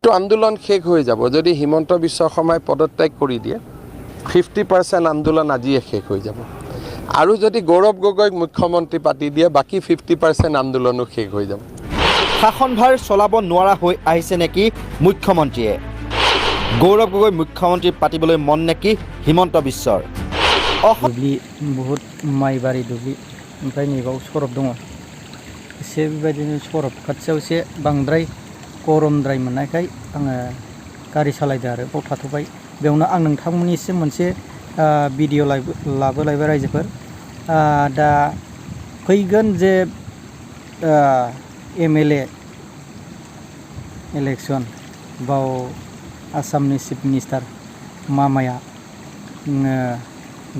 আন্দোলন শেষ হৈ যাব যদি হিমন্ত বিশ্ব শৰ্মাই পদত্যাগ কৰি দিয়ে 50% আন্দোলন আজিয়ে শেষ হৈ যাব আৰু যদি গৌৰৱ গগৈক মুখ্যমন্ত্ৰী পাতি দিয়ে বাকি 50% আন্দোলনো শেষ হৈ যাব শাসনভাৰ চলাব নোৱাৰা হৈ আহিছে নেকি মুখ্যমন্ত্ৰীয়ে গৌৰৱ গগৈ মুখ্যমন্ত্ৰী পাতিবলৈ মন নেকি হিমন্ত বিশ্বৰ दुब्लि बहुत माइबारि दुब्लि ओमफ्राय नैबाव सरब दङ एसे बेबायदिनो सरब खाथियाव एसे बांद्राय गरमद्राय मोननायखाय आङो गारि सालायदों आरो बाव थाथ'बाय बेयावनो आं नोंथांमोननिसिम मोनसे भिडिअ लाबोलायबाय रायजोफोर दा फैगोन जे एमएलए इलेक्शन बाव आसामनि चिफ मिनिस्टार मामाया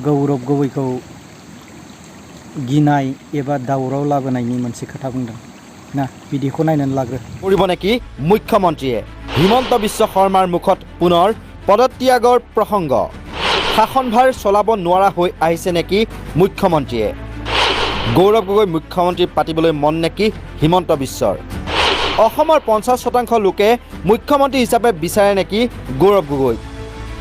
गौरव गोगोइखौ गिनाय एबा दावराव लाबोनायनि मोनसे खोथा बुंदों ना बिदिखौ नायनानै लाग्रो কৰিব নেকি মুখ্যমন্ত্ৰীয়ে হিমন্ত বিশ্ব শৰ্মাৰ মুখত পুনৰ পদত্যাগৰ প্ৰসংগ শাসনভাৰ চলাব নোৱাৰা হৈ আহিছে নেকি মুখ্যমন্ত্ৰীয়ে গৌৰৱ গগৈ মুখ্যমন্ত্ৰী পাতিবলৈ মন নেকি হিমন্ত বিশ্বৰ অসমৰ 50% লোকে মুখ্যমন্ত্ৰী হিচাপে বিচাৰে নেকি গৌৰৱ গগৈ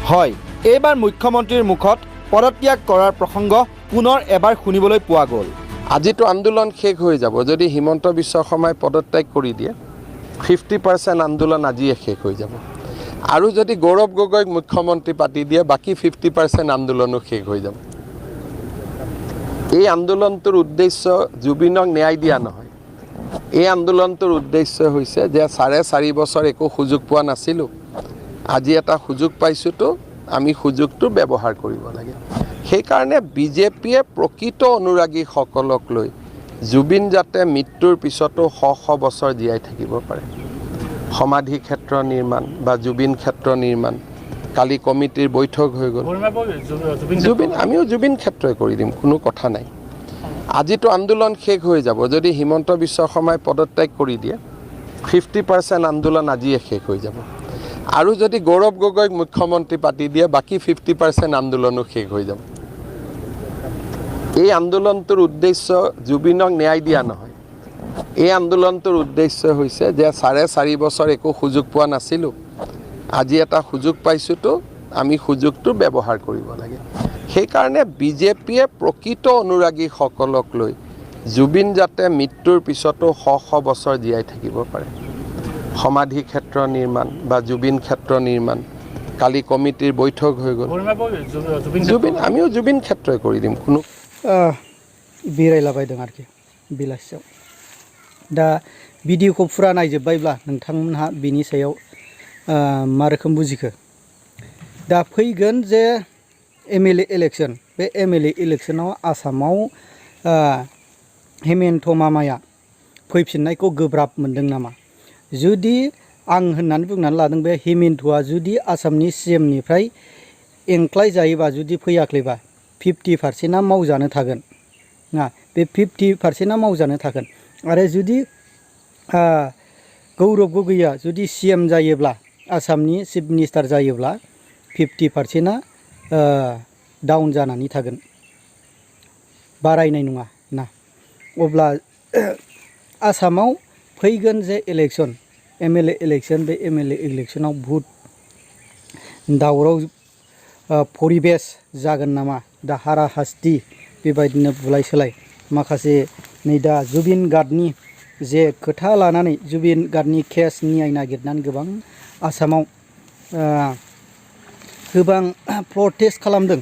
হয় এইবাৰ মুখ্যমন্ত্ৰীৰ মুখত পদত্যাগ কৰাৰ প্ৰসংগ পুনৰ এবাৰ শুনিবলৈ পোৱা গ'ল আজিতো আন্দোলন শেষ হৈ যাব যদি হিমন্ত বিশ্ব শৰ্মাই পদত্যাগ কৰি দিয়ে 50% আন্দোলন আজিয়ে শেষ হৈ যাব আৰু যদি গৌৰৱ গগৈক মুখ্যমন্ত্ৰী পাতি দিয়ে বাকি 50% আন্দোলনো শেষ হৈ যাব এই আন্দোলনটোৰ উদ্দেশ্য জুবিনক ন্যায় দিয়া নহয় এই আন্দোলনটোৰ উদ্দেশ্য হৈছে যে 4.5 বছৰ একো সুযোগ পোৱা নাছিলো আজি এটা সুযোগ পাইছোতো আমি সুযোগটো ব্যৱহাৰ কৰিব লাগে সেই কাৰণে বিজেপিয়ে প্ৰকৃত অনুৰাগীসকলক লৈ জুবিন যাতে মৃত্যুৰ পিছতো শ বছৰ জীয়াই থাকিব পাৰে সমাধি ক্ষেত্ৰ নিৰ্মাণ বা জুবিন ক্ষেত্ৰ নিৰ্মাণ কালি কমিটিৰ বৈঠক হৈ গ'ল জুবিন আমিও জুবিন ক্ষেত্ৰই কৰি দিম কোনো কথা নাই আজিতো আন্দোলন শেষ হৈ যাব যদি হিমন্ত বিশ্ব শৰ্মাই পদত্যাগ কৰি দিয়ে 50% আন্দোলন আজিয়ে শেষ হৈ যাব আৰু যদি গৌৰৱ গগৈক মুখ্যমন্ত্ৰী পাতি দিয়ে বাকি 50% আন্দোলনো শেষ হৈ যাব এই আন্দোলনটোৰ উদ্দেশ্য জুবিনক ন্যায় দিয়া নহয় এই আন্দোলনটোৰ উদ্দেশ্য হৈছে যে 4.5 বছৰ একো সুযোগ পোৱা নাছিলো আজি এটা সুযোগ পাইছোতো আমি সুযোগটো ব্যৱহাৰ কৰিব লাগে সেই কাৰণে বিজেপিয়ে প্ৰকৃত অনুৰাগীসকলক লৈ জুবিন যাতে মৃত্যুৰ পিছতো শ বছৰ জীয়াই থাকিব পাৰে সমাধি ক্ষেত্ৰ নিৰ্মাণ বা জুবিন ক্ষেত্ৰ নিৰ্মাণ কালি কমিটিৰ বৈঠক হৈ গ'ল জুবিন আমিও জুবিন ক্ষেত্ৰই কৰি দিম কোনো बेरायलाबायदों आरोखि बेलासियाव दा भिडिअखौ फुरा नायजोब्बायब्ला नोंथांमोनहा बेनि सायाव मा रोखोम बुजिखो दा फैगोन जे एमएलए इलेक्शन बे एमएलए इलेक्शनाव आसामाव हेमन्त मामाया फैफिननायखौ गोब्राब मोनदों नामा जुदि आं होननानै बुंनानै लादों बे हेमन्तआ जुदि आसामनि सीएमनिफ्राय एंख्लाय जायोबा जुदि फैयाखैबा 50% मावजानो थागोन ना बे 50% मावजानो थागोन आरो जुदि गौरव गोगोइआ जुदि सीएम जायोब्ला आसामनि चिफ मिनिस्टार जायोब्ला 50% डाउन जानानै थागोन बारायनाय नङा ना अब्ला आसामाव फैगोन जे इलेक्शन एमएलए इलेक्शन बे एमएलए इलेक्शनाव बहुत दावराव परिबेस जागोन नामा दा हारा हास्ति बेबायदिनो बुलाय सोलाय माखासे नै दा जुबिन गार्डनि जे खोथा लानानै जुबिन गार्डनि केस न्याय नागिरनानै गोबां आसामाव गोबां प्रटेस्ट खालामदों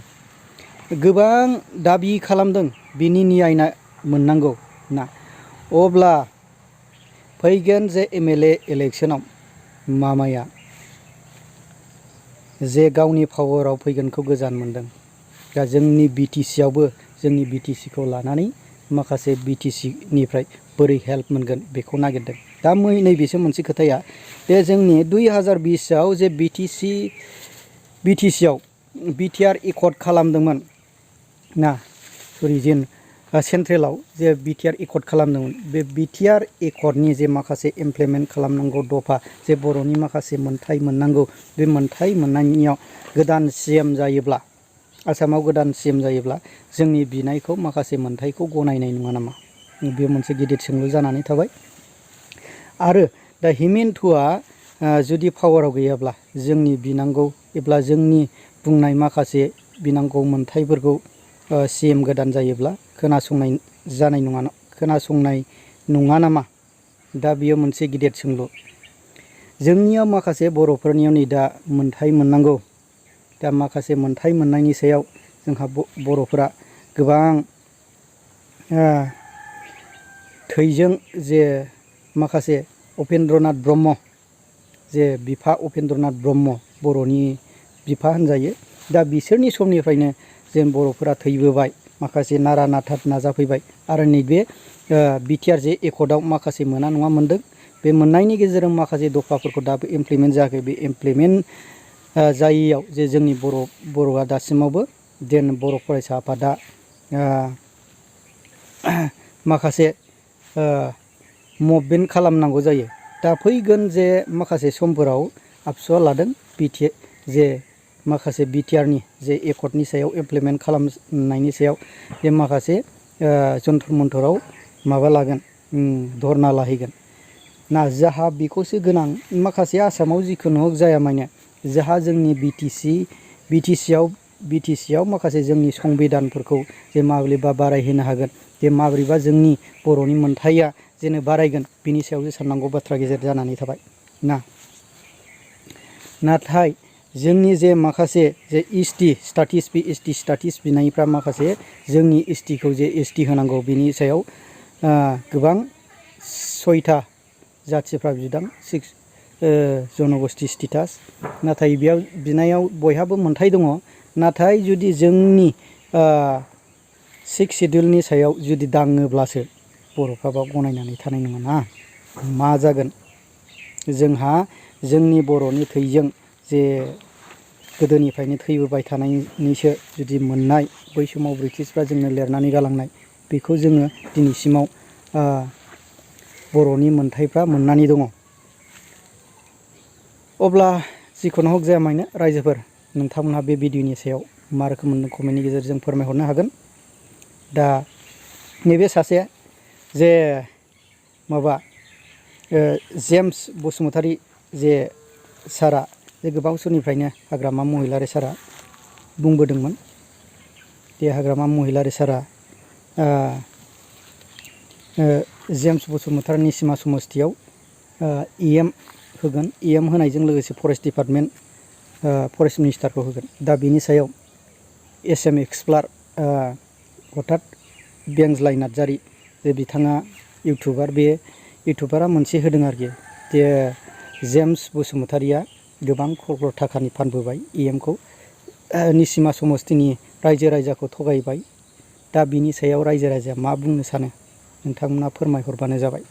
गोबां दाबि खालामदों बिनि न्याय मोननांगौ ना अब्ला फैगोन जे एमएलए इलेक्शनाव मामाया जे गावनि पावाराव फैगोनखौ गोजान मोनदों दा जोंनि बिटिसियावबो जोंनि बिटिसिखौ लानानै माखासे बिटिसिनिफ्राय बोरै हेल्प मोनगोन बेखौ नागिरदों दा नैबेसो मोनसे खोथाया बे जोंनि 2020आव जे बिटिसियाव बिटिआर एकर्ड खालामदोंमोन ना सरि जेन सेन्ट्रेलाव जे बिटिआर एकर्ड खालामदोंमोन बे बिटिआर एकर्डनि जे माखासे इमप्लिमेन्ट खालामनांगौ दफा जे बर'नि माखासे मोनथाय मोननांगौ बे मोनथाय मोननायनियाव गोदान सीएम जायोब्ला आसामाव गोदान सीएम जायोब्ला जोंनि बिनायखौ माखासे मोनथायखौ गनायनाय नङा नामा बे मोनसे गिदिर सोंलु जानानै थाबाय आरो दा हेमन्तआ जुदि पावाराव गैयाब्ला जोंनि बिनांगौ एब्ला जोंनि बुंनाय माखासे बिनांगौ मोनथायफोरखौ CM गोदान जायोब्ला खोनासंनाय नङा नामा? दा बियो मोनसे गिदिर सोंलु। जोंनियाव माखासे बर'फोरनियाव नै दा मोनथाय मोननांगौ। दा माखासे मोनथाय मोननायनि सायाव जोंहा बर'फोरा गोबां थैजों जे माखासे उपेन्द्रनाथ ब्रह्म जे बिफा उपेन्द्रनाथ ब्रह्म बर'नि बिफा होनजायो। दा बिसोरनि समनिफ्रायनो जों बर'फोरा थैबोबाय, माखासे नारा नाथा नाजाफैबाय आरो नैबे बिटिआर जे एकर्डआव माखासे मोना नङा मोनदों। बे मोननायनि गेजेरजों माखासे दफाफोरखौ दाबो इमप्लिमेन्ट जायाखै। बे इमप्लिमेन्ट जायैयाव जे जोंनि बर'आ दासिमावबो जेन बर' फरायसा आफादा माखासे मुभमेन्ट खालामनांगौ जायो। दा फैगोन जे माखासे समफोराव आबसुआ लादों जे माखासे बिटिआरनि जे एकर्डनि सायाव इमप्लिमेन्ट खालामनायनि सायाव जे माखासे जन्थर मन्थराव माबा लागोन, धरना लाहैगोन ना। जाहा बेखौसो गोनां। माखासे आसामाव जिखुनु जाया माने जाहा जोंनि बिटिसिआव माखासे जोंनि संबिधानफोरखौ जे माब्रैबा बारायहोनो हागोन, जे माब्रैबा जोंनि बर'नि मोनथाया जेन बारायगोन, बिनि सायावसो साननांगौ बाथ्रा गेजेर जानानै थाबाय ना। नाथाय जोंनि जे माखासे जे एसटि स्टाटिस बिनायफ्रा माखासे जोंनि एसटिखौ जे एसटि होनांगौ, बिनि सायाव गोबां 6था जाथिफ्रा बिदों 6 जनगोष्ठी स्टेटास। नाथाय बेयाव बिनायाव बयहाबो मोनथाय दङ। नाथाय जुदि जोंनि 6 सिडिउलनि सायाव जुदि दाङोब्लासो बर'फ्राबा गनायनानै थानाय नङा ना। मा जागोन? जोंहा जोंनि बर'नि थैजों जे गोदोनिफ्रायनो थैबोबाय थानायनिसो जुदि मोननाय, बै समाव ब्रिटिशफ्रा जोंनो लिरनानै गालांनाय, बेखौ जोङो दिनैसिमाव बर'नि मोनथायफ्रा मोननानै दङ। अब्ला जिखुनु हक जाया मानो रायजोफोर, नोंथांमोनहा बे भिडिअनि सायाव मा रोखोम मोनदों कमेन्टनि गेजेरजों फोरमायहरनो हागोन। दा नैबे सासे जे माबा जेम्स बसुमतारी जे सारा, जे गोबाव समनिफ्रायनो हाग्रामा महिलारि सारा बुंबोदोंमोन। बे हाग्रामा महिलारि सारा जेम्स बसुमतारीनि सिमा समस्थियाव EM होगोन। EM होनायजों लोगोसे फरेस्ट डिपार्टमेन्ट, फरेस्ट मिनिस्टारखौ होगोन। दा बिनि सायाव SM एक्सप्लार हथात बेंज्लाय नार्जारि जे बिथाङा इउटुबार, बे इउटुबारा मोनसे होदों आरोखि जे जेम्स बसुमतारीया गोबां क्रर थाखानि फानबोबाय EMखौ, निसिमा समस्थिनि रायजो राजाखौ थगायबाय। दा बिनि सायाव रायजो राजाया मा बुंनो सानो नोंथांमोना फोरमायहरबानो जाबाय।